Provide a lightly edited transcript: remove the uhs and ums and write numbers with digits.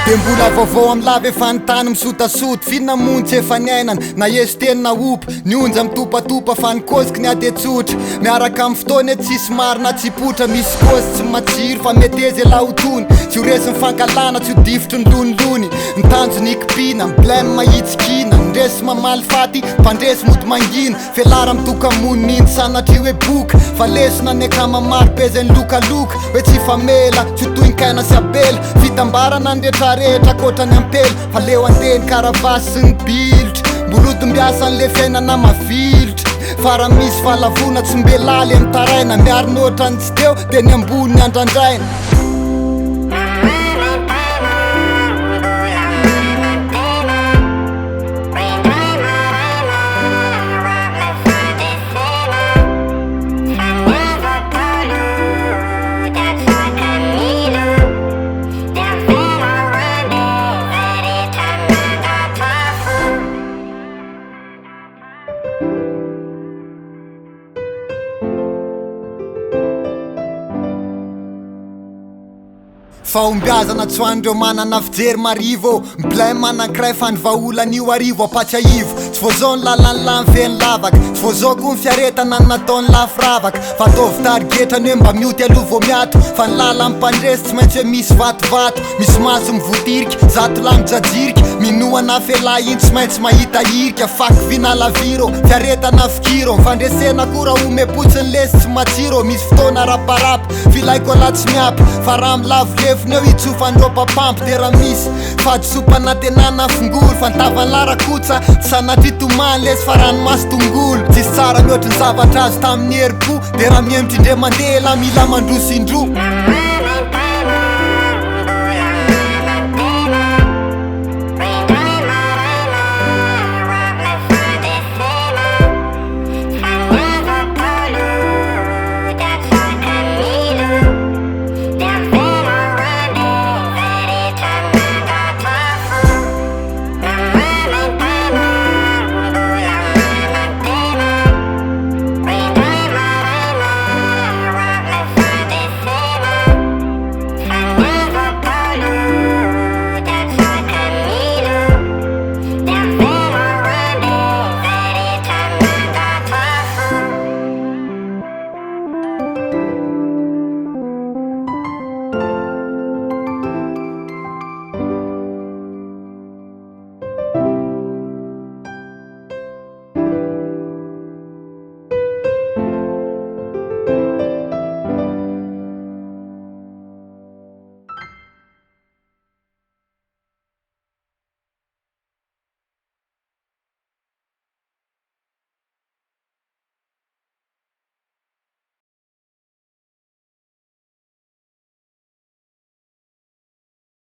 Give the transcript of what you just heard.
De mbola vaovao am lava efa nitany misotasoto Fina montsy efa niainana na esy teny na opy Ny onja mitopatopa fa nikoziky ny ady tsotra Miaraka amin'ny fotoana eto tsisy marina tsy potra Misy kozy tsy matsiro fa mety ezy la ho tony Tsy ho resy mifankalana tsy ho difitry ny lonilony Nitanjo ny kipina, blème mahitsikina Ndresy mamaly faty, mpandresy mody mangina Felara mitoka moniny sanatri hoe boka Fa lesona ny akama maro bezany lokaloka Hoe tsy famela, tsy ho toy ny kaina sy abela Fitambarana ndretra rehetra kotrany ampela Fa leo andeny karavasy sy ny bilitra Mbolodim-biasa n'le fiainana mavilitra Fara misy fahalavona tsy mbelaly amin'ny taraina Miaro notra ny tsy teo de ny ambony ny andrandraina Fahombiazana tsy hoandreo manana fijery marivo Blème anankiray fa ny vaholan'io arivo apatsiaivo Tsy voazao ny lalany lamy feny lavaka Tsy voazao koa ny fiaretana nataony lafiravaka Fa ataovy tarigetrany hoe mba mioty aloha vo miato Fa ny lala mipandresy tsy maintsy hoe misy vatovato Misy maso mivotirika, zato la mijajirika Minoana fela iny tsy maintsy mahita irika Faky vinalaviro, fiaretana fikiro Mifandresena kora omepotsiny lesy tsy matsiro Misy fotoana raparapa, filaiko ala tsy miapa Fa raha milavolefo eo itsofandropapampo De raha misy fadisopana tenana fingolo Fa nitavany larakotsa sanatry tomany lesy fa ranomasy tongolo Tsisy tsara mihoatry ny zavatra azo tamin'ny heripo De raha miemitry indre mandela mila mandrosindro